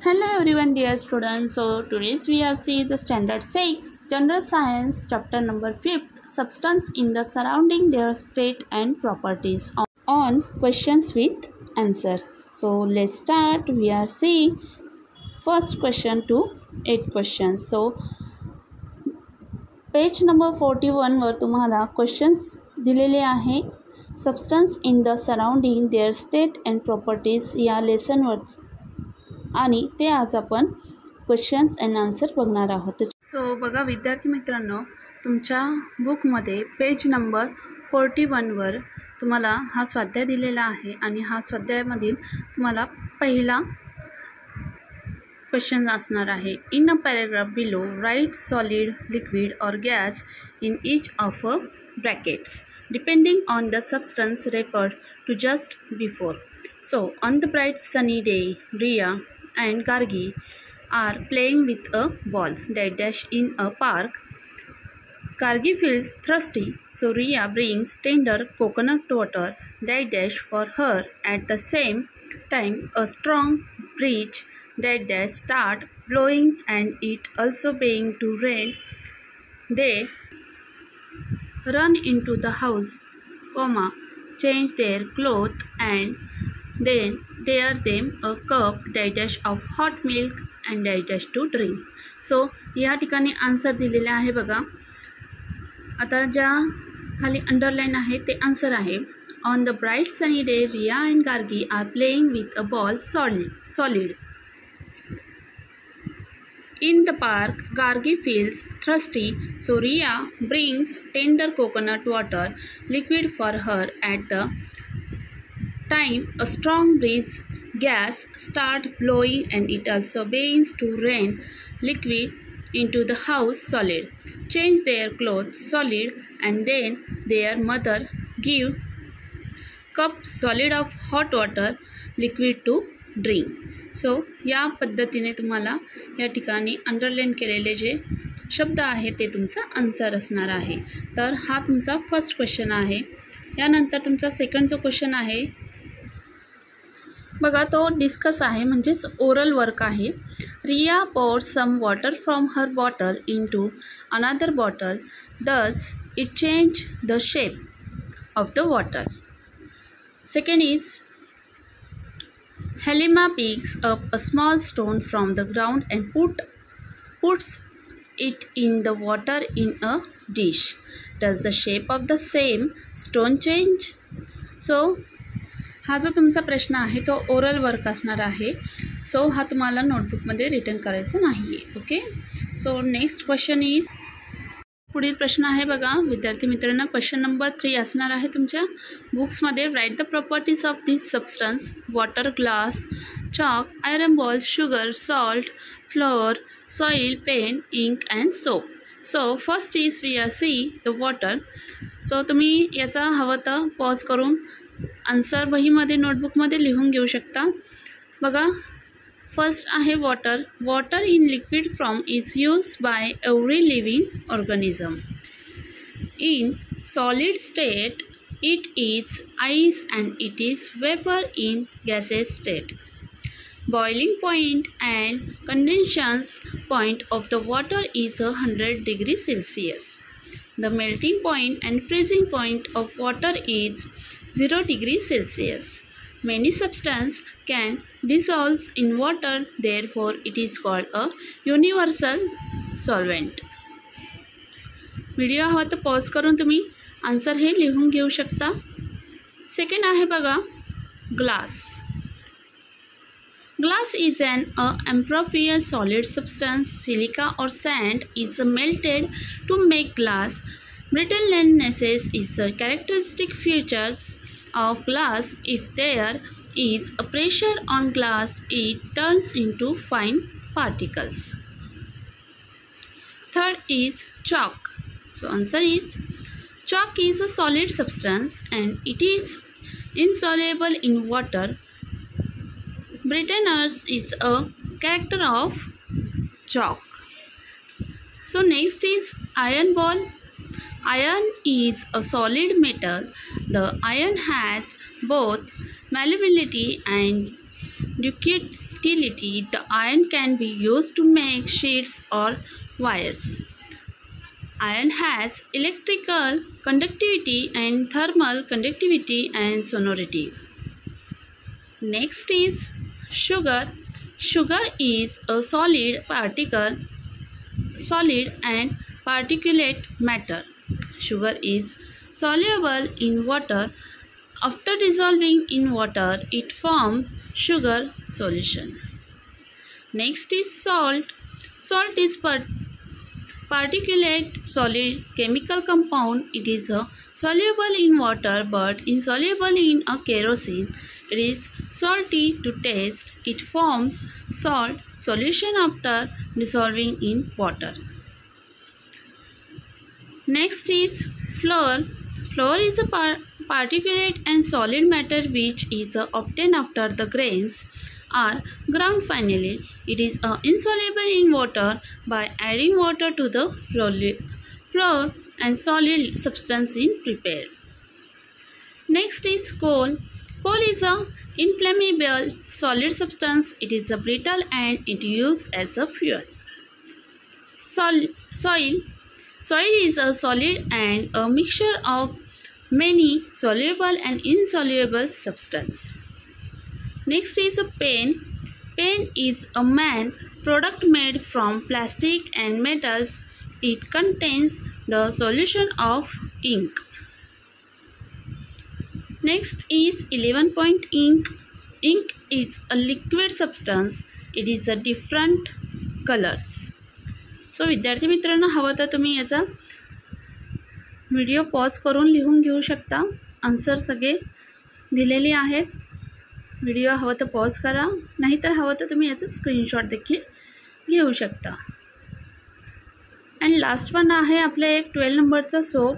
Hello everyone dear students. So today's we are see the standard 6 general science chapter number 5th substance in the surrounding their state and properties on questions with answer. So let's start. We are seeing first question to 8 questions. So page number 41 वर तुम्हाला questions दिलेले आहे. Substance in the surrounding their state and properties या लेसनवर आणि ते आज आपण क्वेश्चन्स अँड आन्सर बघणार आहोत. सो बघा विद्यार्थी मित्रांनो, तुमच्या बुकमध्ये पेज नंबर 41 वर तुम्हाला हा स्वाध्याय दिलेला आहे आणि हा स्वाध्यायामधील तुम्हाला पहिला क्वेश्चन असणार आहे. In a paragraph below write solid, liquid or gas in each of a brackets depending on the substance referred to just before. So, on the bright sunny day, Riya and Gargi are playing with a ball dash in a park. Gargi feels thirsty, so Riya brings tender coconut water dash for her. At the same time, a strong breeze dash start blowing and it also being to rain. They run into the house, change their clothes and then there them a cup dash of hot milk and dash to drink. सो या ठिकाणी answer दिलेले आहे बघा. आता ज्या खाली underline आहे ते आन्सर आहे. On the bright sunny day Riya and Gargi are playing with a ball solid. In the park, Gargi feels thirsty, so Riya brings tender coconut water liquid for her. At the time, a strong breeze gas start blowing and it also begins to rain liquid into the house solid. Change their clothes solid and then their mother give cup solid of hot water liquid to drink. सो या पद्धतीने तुम्हाला या ठिकाणी underline केलेले जे शब्द आहेत ते तुमचा आन्सर असणार आहे. तर हा तुमचा फर्स्ट क्वेश्चन आहे. यानंतर तुमचा सेकंड जो क्वेश्चन आहे बघा, तो डिस्कस आहे म्हणजेच ओरल वर्क आहे. Riya poured some water from her bottle into another bottle. Does it change the shape of the water. Second is Halima picks up a small stone from the ground and puts it in the water in a dish. Does the shape of the same stone change? So हा जो तुमचा प्रश्न आहे तो oral work असणार आहे. सो हा तुम्हाला नोटबुकमध्ये रिटर्न करायचा नाही आहे. Okay. So next question is, पुढील प्रश्न आहे बघा विद्यार्थी मित्रांनो, क्वेश्चन नंबर 3 असणार आहे तुमच्या बुक्समध्ये. Write the properties of this substance water, glass, chalk, iron ball, sugar, salt, flour, soil, pen, ink and soap. So first is we are see the water. So तुम्ही याचा हवं तर पॉज करून answer वहीमध्ये नोटबुकमध्ये लिहून घेऊ शकता. बघा फर्स्ट आहे water. Water in liquid form is used by every living organism. In solid state it is ice and it is vapour in gases state. Boiling point and condensation point of the water is 100 degrees Celsius. The melting point and freezing point of water is 0 degrees Celsius. Many substances can dissolve in water, therefore it is called a universal solvent. Video हवा तर pause करून तुम्ही answer हे लिहून घेऊ शकता. Second आहे बघा glass. Glass is an amorphous solid substance. Silica or sand is melted to make glass. Brittleness is a characteristic features of glass. If there is a pressure on glass, it turns into fine particles. Third is chalk. So answer is chalk is a solid substance and it is insoluble in water. Brittleness is a character of chalk. So next is iron ball. Iron is a solid metal. The iron has both malleability and ductility, the iron can be used to make sheets or wires. Iron has electrical conductivity and thermal conductivity and sonority. Next is sugar. Sugar is a solid and particulate matter. Sugar is soluble in water. After dissolving in water, it forms sugar solution. Next is salt. Salt is particulate solid chemical compound. It is soluble in water but insoluble in a kerosene. It is salty to taste. It forms salt solution after dissolving in water. Next is flour. Flour is a particulate and solid matter which is obtained after the grains are ground finely. It is insoluble in water. By adding water to the flour and solid substance is prepared. Next is coal. Coal is a inflammable solid substance. It is brittle and it used as a fuel. Soil is a solid and a mixture of many soluble and insoluble substances. Next is a pen. Pen is a man product made from plastic and metals. It contains the solution of ink. Next is 11 point ink. Ink is a liquid substance. It is a different colors. सो विद्यार्थी मित्रांनो, हवं तर तुम्ही याचा video pause करून लिहून घेऊ शकता. आन्सर सगळे दिलेले आहेत. व्हिडिओ हवं तर पॉज करा, नाहीतर हवं तर तुम्ही याचा स्क्रीनशॉट देखील घेऊ शकता. अँड लास्ट वन आहे आपल्या एक 12 नंबरचा soap.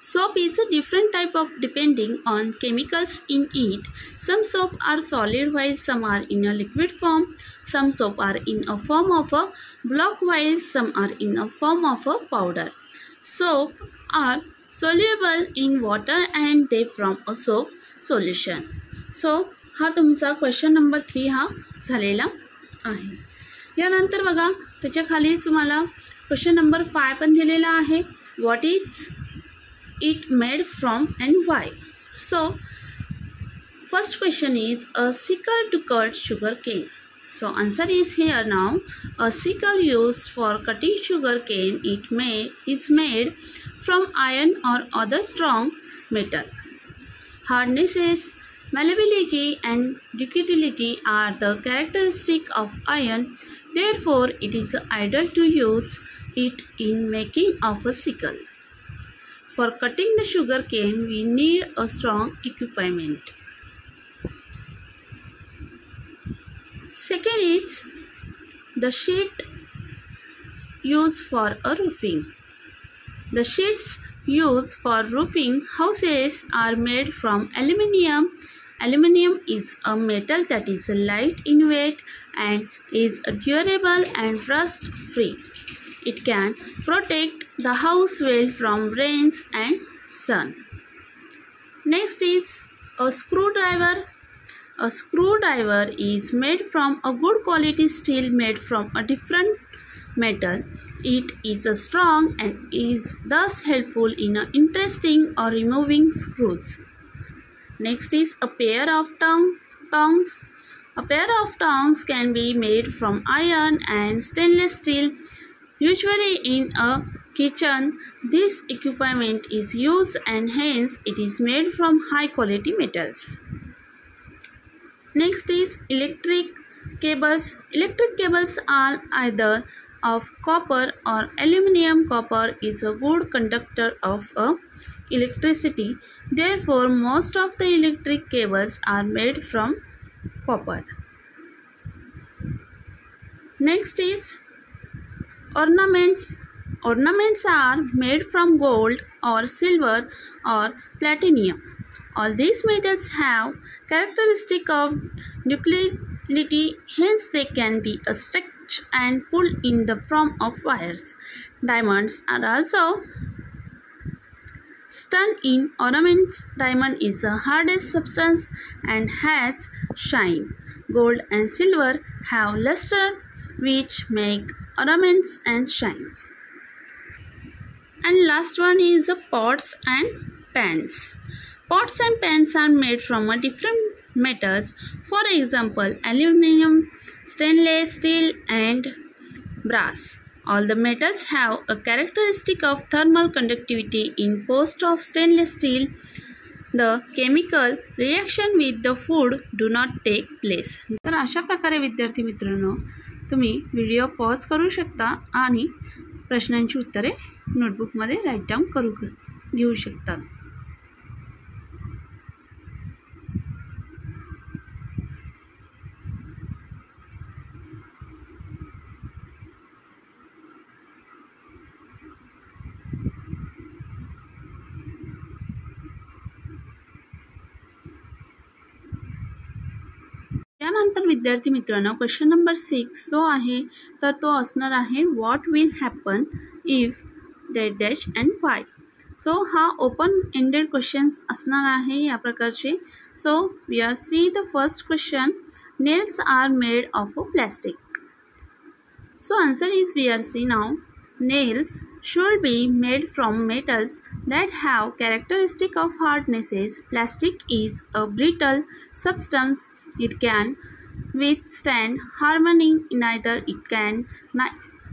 Soap is a different type of depending on chemicals in it. Some soap are solid while some are in a liquid form. Some soap are in a form of a block while some are in a form of a powder. Soap are soluble in water and they form a soap solution. So हा तुमचा question number 3 हा झालेला आहे. यानंतर बघा त्याच्या खाली तुम्हाला क्वेश्चन नंबर 5 पण दिलेला आहे. What is it made from and why? So first question is a sickle to cut sugar cane. So answer is here now. A sickle used for cutting sugar cane is made from iron or other strong metal. Hardnesses, malleability and ductility are the characteristic of iron. Therefore it is ideal to use it in making of a sickle. For cutting the sugar cane, we need a strong equipment. Second is the sheet used for a roofing. The sheets used for roofing houses are made from aluminium. Aluminium is a metal that is light in weight and is durable and rust free. It can protect the house well from rains and sun. Next is a screwdriver. A screwdriver is made from a good quality steel made from a different metal. It is strong and is thus helpful in interesting or removing screws. Next is a pair of tongs. A pair of tongs can be made from iron and stainless steel. Usually in a kitchen, this equipment is used and hence it is made from high quality metals. Next is electric cables. Electric cables are either of copper or aluminum. Copper is a good conductor of electricity. Therefore, most of the electric cables are made from copper. Next is ornaments. Ornaments are made from gold or silver or platinum. All these metals have characteristic of ductility, hence they can be stretched and pulled in the form of wires. Diamonds are also Stone in ornaments. Diamond is the hardest substance and has shine. Gold and silver have luster, which make ornaments and shine. And last one is the pots and pans. Pots and pans are made from a different metals. For example, aluminum, stainless steel, and brass. All the metals have a characteristic of thermal conductivity. In post of stainless steel, the chemical reaction with the food do not take place. तर अशा प्रकारे विद्यार्थी मित्रांनो तुम्ही video pause करू शकता आणि प्रश्नांची उत्तरे नोटबुकमध्ये राईट डाऊन घेऊ शकता. त्यानंतर विद्यार्थी मित्रांनो क्वेश्चन नंबर 6 जो आहे तर तो असणार आहे what will happen if dash dash and why. So हा ओपन एंडेड क्वेश्चन्स असणार आहे या प्रकारचे. So we are see the first question. Nails are made of plastic. So answer is we are see now. Nails should be made from metals that have characteristic of hardnesses. Plastic is a brittle substance. It can withstand hardening. Neither it can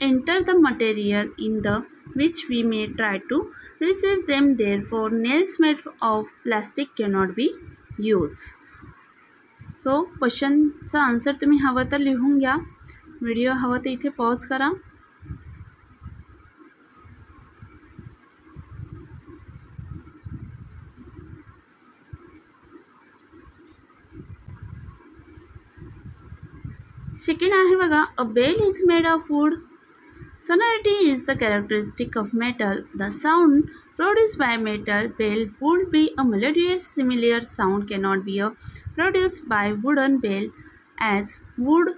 enter the material in the which we may try to resist them. Therefore, nails made of plastic cannot be used. So question चा answer तुम्ही हवं तर लिहून घ्या. Video हवं तर इथे pause करा. सेकंड आहे बघा a bell is made of wood. Sonority is the characteristic of metal. The sound produced by metal bell would be a melodious. Similar sound cannot be produced by wooden bell, as wood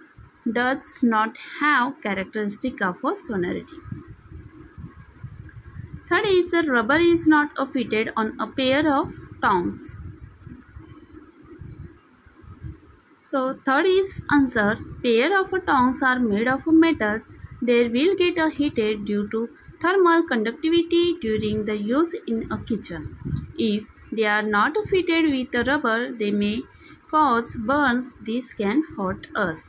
does not have characteristic of a sonority. Third is the rubber is not fitted on a pair of tongs. So third is answer. Pair of tongs are made of metals. They will get heated due to thermal conductivity during the use in a kitchen. If they are not fitted with rubber, they may cause burns. This can hurt us.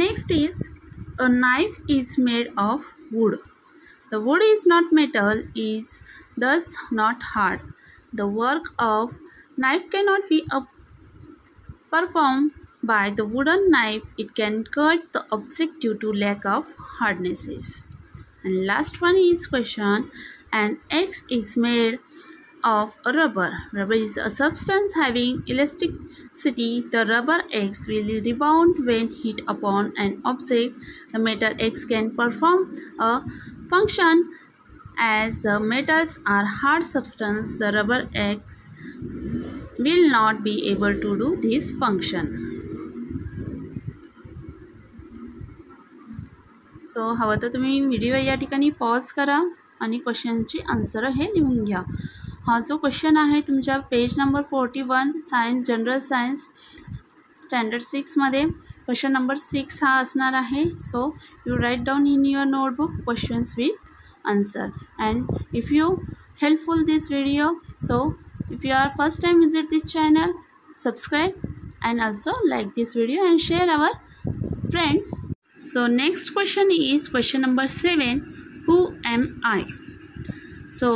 Next is a knife is made of wood. The wood is not metal, is thus not hard. The work of knife cannot be performed by the wooden knife. It can cut the object due to lack of hardnesses. And last one is question. An axe is made of rubber. Rubber is a substance having elasticity. The rubber axe will rebound when hit upon an object. The metal axe can perform a function as the metals are hard substance. The rubber axe will not be able to do this function. सो हवं तर तुम्ही video या ठिकाणी pause करा आणि क्वेश्चनची answer हे लिहून घ्या. हा जो क्वेश्चन आहे तुमच्या page number 41 science general science standard 6मध्ये क्वेश्चन नंबर 6 हा असणार आहे. So you write down in your notebook questions with answer. And if you helpful this video, so if you are first time visit this channel, subscribe and also like this video and share our friends. So next question is question number 7. Who am I? So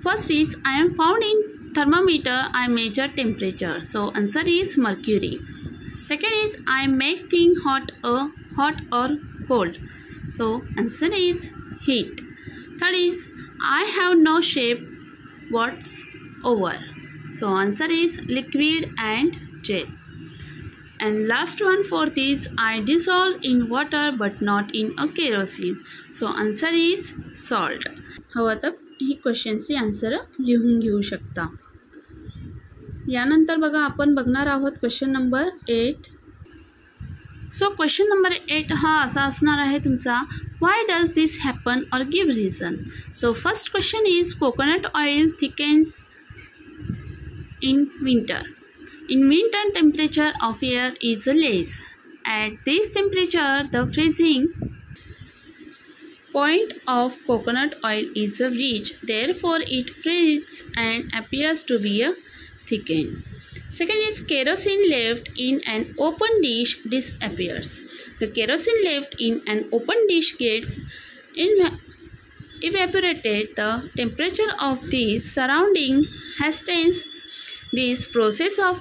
first is I am found in thermometer. I measure temperature. So answer is mercury. Second is I make things hot or cold. So answer is heat. Third is I have no shape whatsoever. So answer is liquid and gel. And last one, fourth is I dissolve in water but not in a kerosene. So answer is salt. हवं तर ही क्वेश्चनची answer लिहून घेऊ शकता. यानंतर बघा आपण बघणार आहोत question number 8. So question number 8 हा असा असणार आहे तुमचा, व्हाय डज दिस हॅपन और give reason. So first question is coconut oil thickens in winter. In winter, temperature of air is less. At this temperature, the freezing point of coconut oil is reached. Therefore, it freezes and appears to be thickened. Second is kerosene left in an open dish disappears. The kerosene left in an open dish gets evaporated. The temperature of the surrounding hastens this process of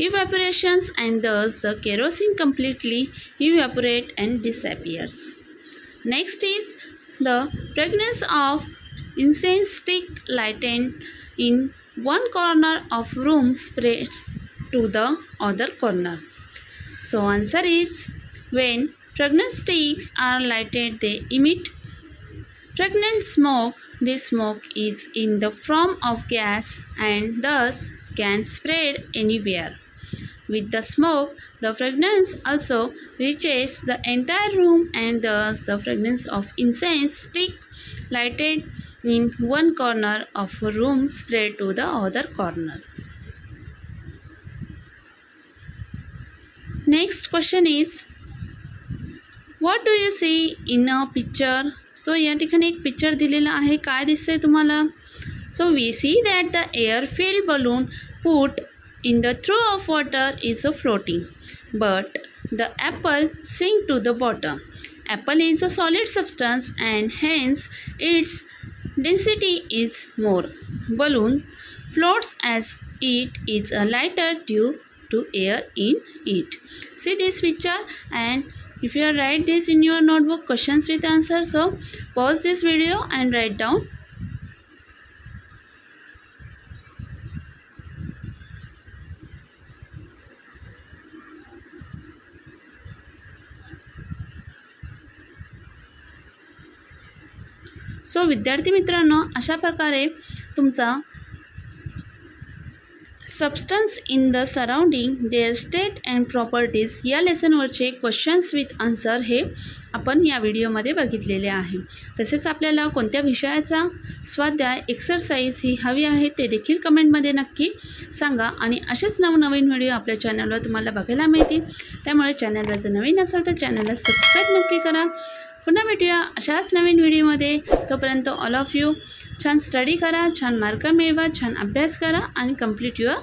evaporations and thus the kerosene completely evaporates and disappears. Next is the fragrance of incense stick lighted in one corner of room spreads to the other corner. So answer is, when fragrance sticks are lighted they emit fragrant smoke. This smoke is in the form of gas and thus can spread anywhere. With the smoke, the fragrance also reaches the entire room and thus the fragrance of incense stick lighted in one corner of a room spread to the other corner. Next question is, what do you see in a picture? So या ठिकाणी एक picture दिलेला आहे, काय दिसतंय तुम्हाला? So we see that the air-filled balloon put in the trough of water is floating, but the apple sink to the bottom. Apple is a solid substance and hence its density is more. Balloon floats as it is lighter due to air in it. See this picture, and if you write this in your notebook, questions with answers. So pause this video and write down. सो विद्यार्थी मित्रांनो, अशा प्रकारे तुमचा substance in the surrounding their state and properties या लेसनवरचे questions with answer हे आपण या व्हिडिओमध्ये बघितलेले आहे. तसेच आपल्याला कोणत्या विषयाचा स्वाध्याय एक्सरसाइज ही हवी आहे ते देखील कमेंटमध्ये नक्की सांगा. आणि असेच नवनवीन व्हिडिओ आपल्या चॅनलवर तुम्हाला बघायला मिळतील. त्यामुळे चॅनलवर जर नवीन असाल तर चॅनलला सबस्क्राईब नक्की करा. पुन्हा भेटूया अशाच नवीन व्हिडिओमध्ये. तोपर्यंत ऑल ऑफ यू छान स्टडी करा, छान मार्क मिळवा, छान अभ्यास करा आणि कंप्लीट युअर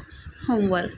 होमवर्क.